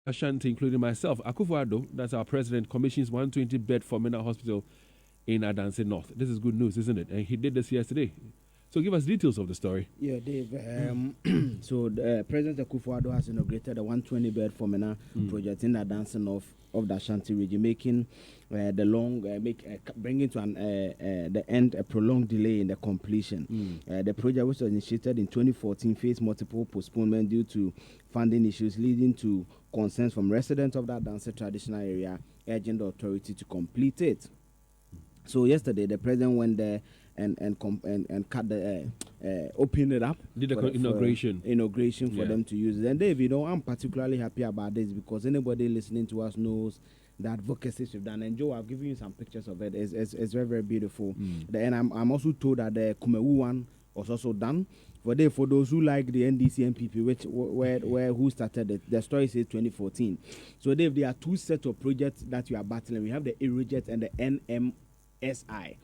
Ashanti, including myself, AKUFO-ADDO, that's our president, commissions 120-bed FOMENA hospital in Adanse North. This is good news, isn't it? And he did this yesterday. So give us details of the story. Yeah, Dave. So President AKUFO-ADDO has inaugurated a 120-bed FOMENA project in Adanse North of the Ashanti region, making bringing to the end a prolonged delay in the completion. The project, which was initiated in 2014, faced multiple postponement due to funding issues, leading to concerns from residents of that Adanse traditional area, urging the authority to complete it. So yesterday, the president went there and cut the open it up. Did the inauguration for them to use it. And Dave, I'm particularly happy about this because anybody listening to us knows that advocacy we've done. And Joe, I've given you some pictures of it. It's very, very beautiful. And I'm also told that the KUMAWU one was also done. For those who like the NDC MPP, who started it, the story says 2014. So Dave, there are two sets of projects that you are battling. We have the Irreject and the NMSI.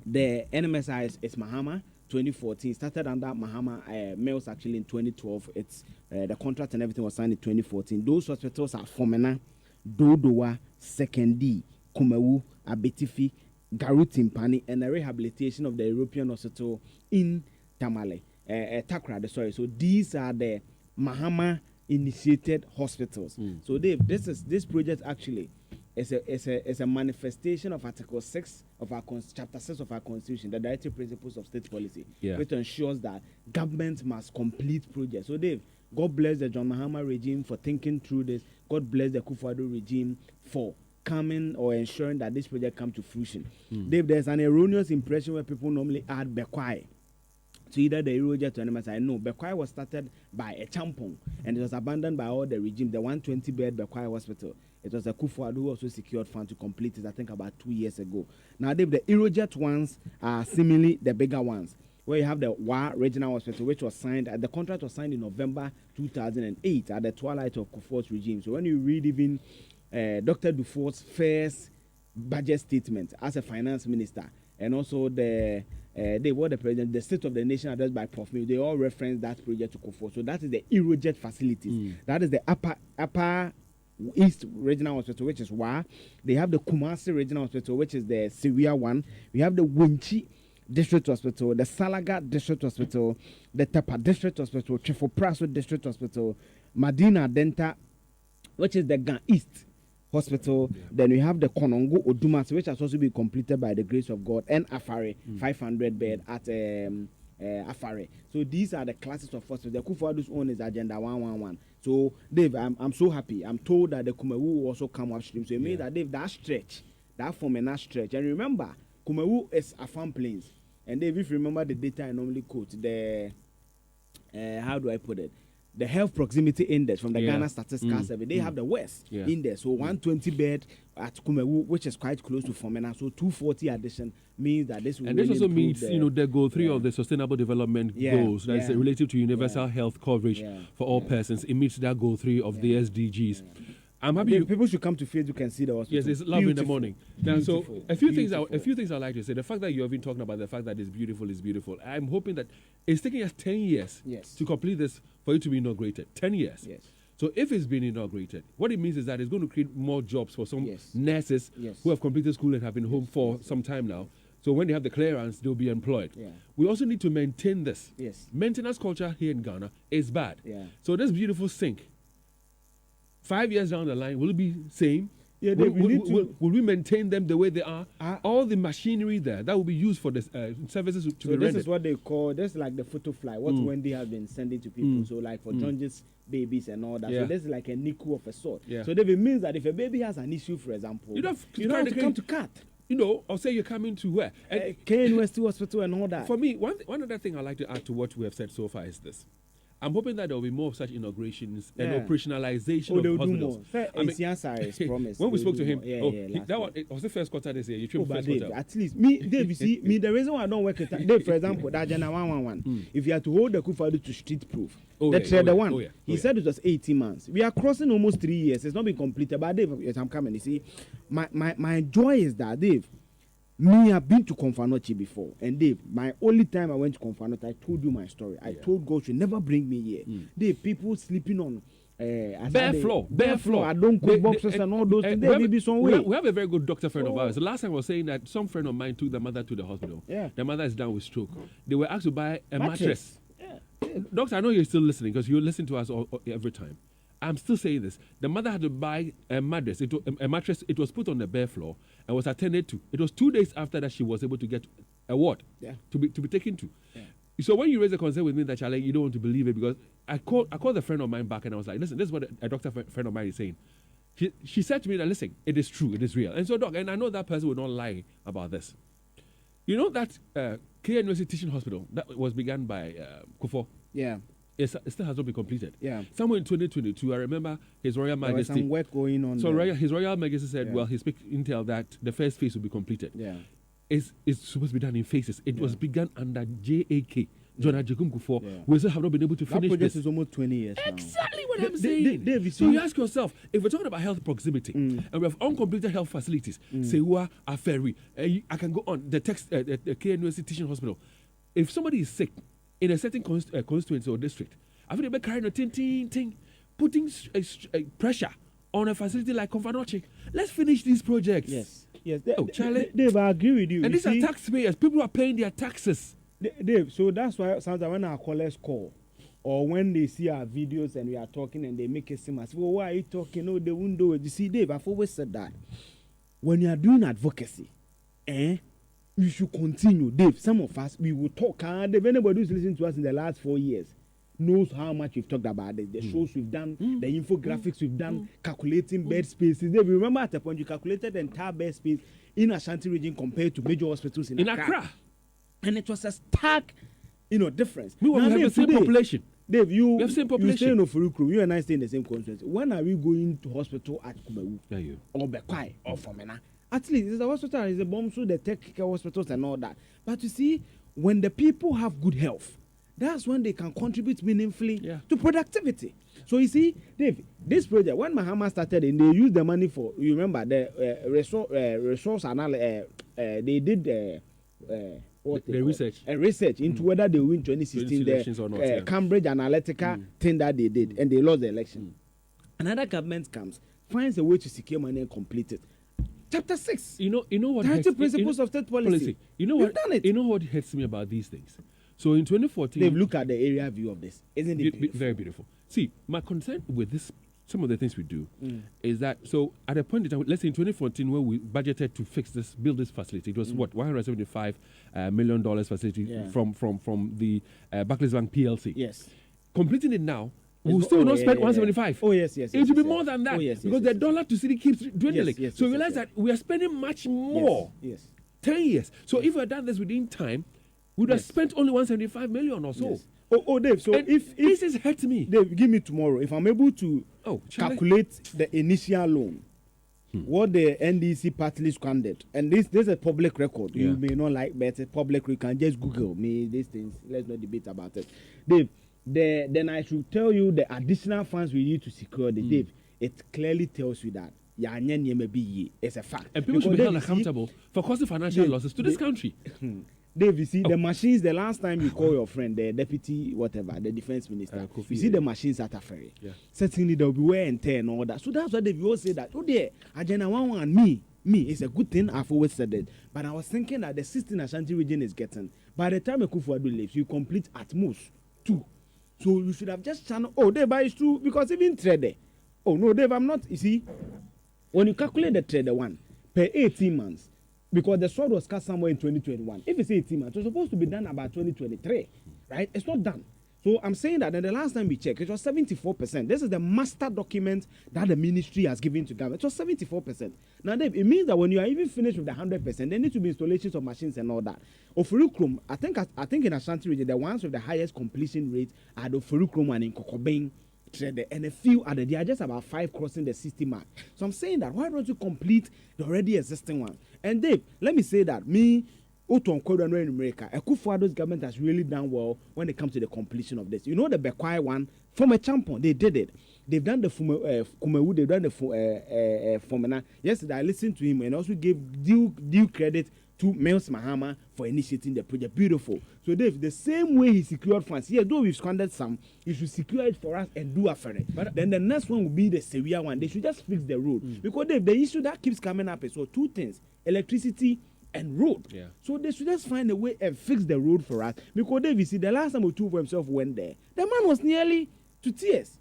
The NMSI is MAHAMA 2014. Started under MAHAMA Mills actually in 2012. It's the contract and everything was signed in 2014. Those hospitals are FOMENA, Dodowa, Sekendi, KUMAWU, Abetifi, Garutimpani, and the rehabilitation of the European hospital in Tamale, Takrade. Sorry. So these are the MAHAMA initiated hospitals. So Dave, this project actually is a manifestation of Article 6 of our Chapter 6 of our Constitution, the directive principles of state policy, which ensures that government must complete projects. So Dave, God bless the John Mahama regime for thinking through this. God bless the AKUFO-ADDO regime for coming or ensuring that this project comes to fruition. Dave, there's an erroneous impression where people normally add Bekwai to either the Irreject or NMSI. No, Bekwai was started by a champon and it was abandoned by all the regime, the 120-bed Bekwai hospital. It was AKUFO-ADDO who also secured funds to complete it, I think, about 2 years ago. Now, Dave, the Irreject ones are seemingly the bigger ones, where you have the WA Regional Hospital, which was signed, the contract was signed in November 2008 at the twilight of Kufuor's regime. So when you read even Dr. Dufour's first budget statement as a finance minister, and also the president, the State of the Nation addressed by Prof. Mill, they all reference that project to Kufuor. So that is the Irreject facilities. That is the upper East Regional Hospital, which is WA. They have the Kumasi Regional Hospital, which is the Syria one. We have the Winchi District Hospital, the Salaga District Hospital, the Tepa District Hospital, Chifopraso District Hospital, Madina Denta, which is the Gan East Hospital. Then we have the Konongo Odumas, which has also been completed by the grace of God, and Afare, 500 bed at Afare. So these are the classes of hospitals. The AKUFO-ADDO's own is Agenda 111. So Dave, I'm so happy. I'm told that the KUMAWU will also come upstream. So it means that Dave, that stretch, that FOMENA stretch, and remember, KUMAWU is a farm plains. And Dave, if you remember the data I normally quote, the how do I put it? The health proximity index from the Ghana Statistical Survey, they have the West index. So 120 bed at KUMAWU, which is quite close to FOMENA. So 240 addition means that this will and really this also means the goal 3 of the Sustainable Development Goals that is related to universal health coverage for all persons. It meets that goal 3 of the SDGs. I'm happy people should come to Facebook and see the hospital. Yes, it's lovely in the morning. Now, so a few things I like to say. The fact that you have been talking about the fact that it's beautiful is beautiful. I'm hoping that it's taking us 10 years to complete this for it to be inaugurated. 10 years. Yes. So if it's been inaugurated, what it means is that it's going to create more jobs for some nurses who have completed school and have been home for some time now. So when they have the clearance, they'll be employed. We also need to maintain this. Maintenance culture here in Ghana is bad. So this beautiful sink, 5 years down the line, will it be same? Will we maintain them the way they are? All the machinery there that will be used for the services to be rendered. This is what they call, this is like the photo fly, what Wendy has been sending to people. So like for jaundice babies and all that. So this is like a NICU of a sort. So it means that if a baby has an issue, for example, you don't have to come to CAT. Or say you're coming to where? KNUST Hospital and all that. For me, one other thing I'd like to add to what we have said so far is this. I'm hoping that there will be more of such inaugurations and operationalization of hospitals. When we spoke to him, that was the first quarter this year. You tripped first quarter. At least Dave, you see, the reason why I don't work at Dave, for example, that Agenda 111, if you have to hold the AKUFO-ADDO to street proof, he said it was 18 months. We are crossing almost 3 years. It's not been completed. But Dave, yes, I'm coming. You see, my joy is that Dave. Me, I've been to Konfanochi before, and Dave, my only time I went to Konfanochi, I told you my story. I told God to never bring me here. Dave, people sleeping on bare floor. I don't cook boxes and all those things. There may be some way. We have a very good doctor friend of ours. The last time I was saying that some friend of mine took the mother to the hospital. Yeah. The mother is down with stroke. They were asked to buy a mattress. Yeah. Doctor, I know you're still listening because you listen to us every time. I'm still saying this. The mother had to buy a mattress. A mattress. It was put on the bare floor and was attended to. It was 2 days after that she was able to get a ward to be taken to. Yeah. So when you raise a concern with me that Charlie, you don't want to believe it, because I called a friend of mine back and I was like, listen, this is what a doctor friend of mine is saying. She said to me that, listen, it is true, it is real. And so, doc, and I know that person will not lie about this. You know that KNUST Teaching Hospital that was begun by KUFO? Yeah. It still has not been completed. Yeah. Somewhere in 2022, I remember His Royal Majesty. There was some work going on. So His Royal Majesty said, well, he speak intel that the first phase will be completed. Yeah. It's supposed to be done in phases. It was begun under JAK, John Ajikun Kufuor. Yeah. We still have not been able to finish this. That project is almost 20 years Exactly what I'm saying. So you ask yourself, if we're talking about health proximity, and we have uncompleted health facilities, Sewa, Aferi, I can go on, the KNUST Teaching Hospital. If somebody is sick in a certain constituency or district, I think they're carrying a ting, putting pressure on a facility like Confanoche. Let's finish these projects. Yes. Charlie. Dave, I agree with you. And these are taxpayers. People are paying their taxes. Dave, so that's why sometimes when our callers call, or when they see our videos and we are talking and they make it seem as, well, why are you talking? No, they won't do it. You see, Dave, I've always said that when you are doing advocacy, you should continue. Dave, some of us, we will talk. Dave, anybody who's listening to us in the last 4 years knows how much we've talked about it. The shows we've done, the infographics we've done, calculating bed spaces. Dave, remember at the point you calculated the entire bed space in Ashanti region compared to major hospitals in Accra. And it was a stark, difference. We have the same population. Dave, you have the same population. You stay in Ofurukrum. You and I stay in the same constituency. When are we going to hospital at KUMAWU or Bekwai or FOMENA? At least it's a hospital, it's a bomb, so the tech care hospitals and all that. But you see, when the people have good health, that's when they can contribute meaningfully to productivity. So you see, Dave, this project, when MAHAMA started and they used the money for, you remember, the resource analysis, they did the research into whether they win 2016, the Cambridge Analytica thing that they did, and they lost the election. Another government comes, finds a way to secure money and complete it. Chapter 6. You know what? Principles of state policy. You know what? Done it. You know what hurts me about these things. So in 2014, they've looked at the area view of this. Isn't it beautiful? Very beautiful. See, my concern with this, some of the things we do, is that, so at a point in time, let's say in 2014, when we budgeted to build this facility, it was what, $175 million facility from the Barclays Bank PLC. Yes. Completing it now, we'll still not spend 175. Oh, yes. It will be more than that. Because the dollar to city keeps dwindling. So you realize that we are spending much more. Yes. 10 years. So if we had done this within time, we would have spent only 175 million or so. Yes. Oh, Dave, so if this is hurt me. Dave, give me tomorrow. If I'm able to calculate the initial loan, what the NDC partly squandered, and this is a public record. You may not like, but it's a public record. You can just Google me these things. Let's not debate about it. Dave, then I should tell you the additional funds we need to secure the Dave. It clearly tells you that it's a fact. And people should be held accountable for causing financial losses to this country. Dave, you see the machines, the last time you call your friend, the deputy, whatever, the defense minister, you see the machines at a ferry. Certainly there will be wear and tear and all that. So that's why Dave, all say that, oh dear, Agenda 1 and me, it's a good thing. I've always said it. But I was thinking that the 16 Ashanti region is getting, by the time AKUFO-ADDO leaves, you complete at most 2. So you should have just channeled, Dave, but it's true, because even trade, no, Dave, I'm not, you see, when you calculate the trade 1 per 18 months, because the sword was cast somewhere in 2021. If it's 18 months, it's supposed to be done about 2023, right? It's not done. So I'm saying that the last time we checked, it was 74%. This is the master document that the ministry has given to government. It was 74%. Now, Dave, it means that when you are even finished with the 100%, there need to be installations of machines and all that. Ofurukrum, I think in Ashanti region, the ones with the highest completion rate are the Ofurukrum and in Kokobeng. And a few other, they are just about 5 crossing the 60 mark. So I'm saying that why don't you complete the already existing one? And Dave, let me say that AKUFO-ADDO's government has really done well when it comes to the completion of this. You know the Bekwai one, from a champion, they did it. They've done the KUMAWU, they've done the FOMENA. Yesterday I listened to him and also gave due credit to Mills Mahama for initiating the project. Beautiful. So Dave, the same way he secured funds, yeah, though we've squandered some, he should secure it for us and do a for it. But then the next one will be the Sevilla one. They should just fix the road. Because Dave, the issue that keeps coming up is two things: electricity and road. Yeah. So they should just find a way and fix the road for us. Because Dave, you see, the last time Otu for himself went there, the man was nearly to tears.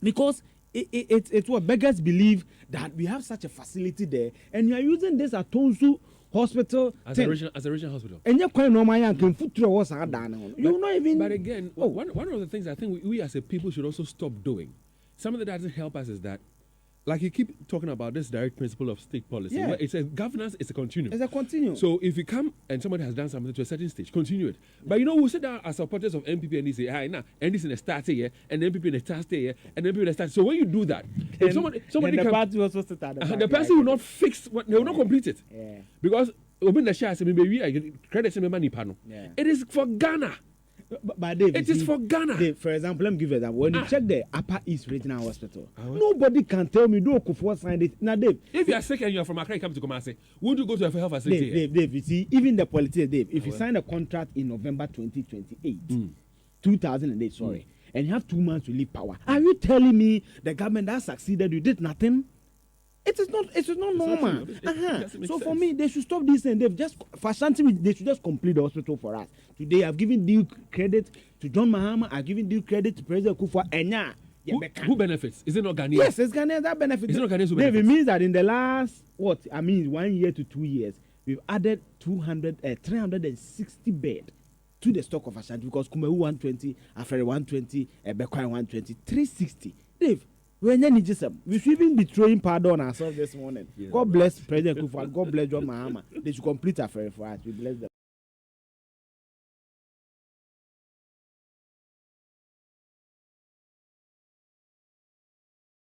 Because it's what beggars believe that we have such a facility there, and you are using this at Tonsu Hospital as a regional hospital. And you're quite normal and can foot through what's done. You're not even. But again, one of the things I think we as a people should also stop doing, something that doesn't help us is that, like you keep talking about this direct principle of state policy. Yeah. It's a governance, it's a continuum. It's a continuum. So if you come and somebody has done something to a certain stage, continue it. But we'll sit down as supporters of MPP and they say, hi, now, and this in the start here, and then people in the start here, and then people in the start. So when you do that, if somebody the party also sit at the person will not fix what they will not complete it. Yeah. Because open the share, credit money panel. It is for Ghana. But Dave, it is for Ghana. Dave, for example, let me give you that. When you check the Upper East Regional Hospital, nobody can tell me no AKUFO signed it. Now, Dave, if you are sick and you are from Accra, you come to Kumasi, would you go to a health facility? Dave, you see, even the politicians, Dave, if you sign a contract in November 2028, 2008, sorry, and you have 2 months to leave power, are you telling me the government that succeeded, you did nothing? It is not normal. So for me, they should stop this and they've just for something they should just complete the hospital for us. Today I've given due credit to John Mahama, I've given due credit to President AKUFO-ADDO. Who benefits? Is it not Ghanaians? Yes, it's Ghanaians that benefits. It's not Ghanaians who benefits. It means that in the last 1 year to 2 years, we've added 360 beds to the stock of Ashanti because KUMAWU 120, Afere 120, Bekwai 120, 360. Dave, we should even be throwing pardon on ourselves this morning. God bless President AKUFO, God bless John Mahama. They should complete Afere for us. We bless them.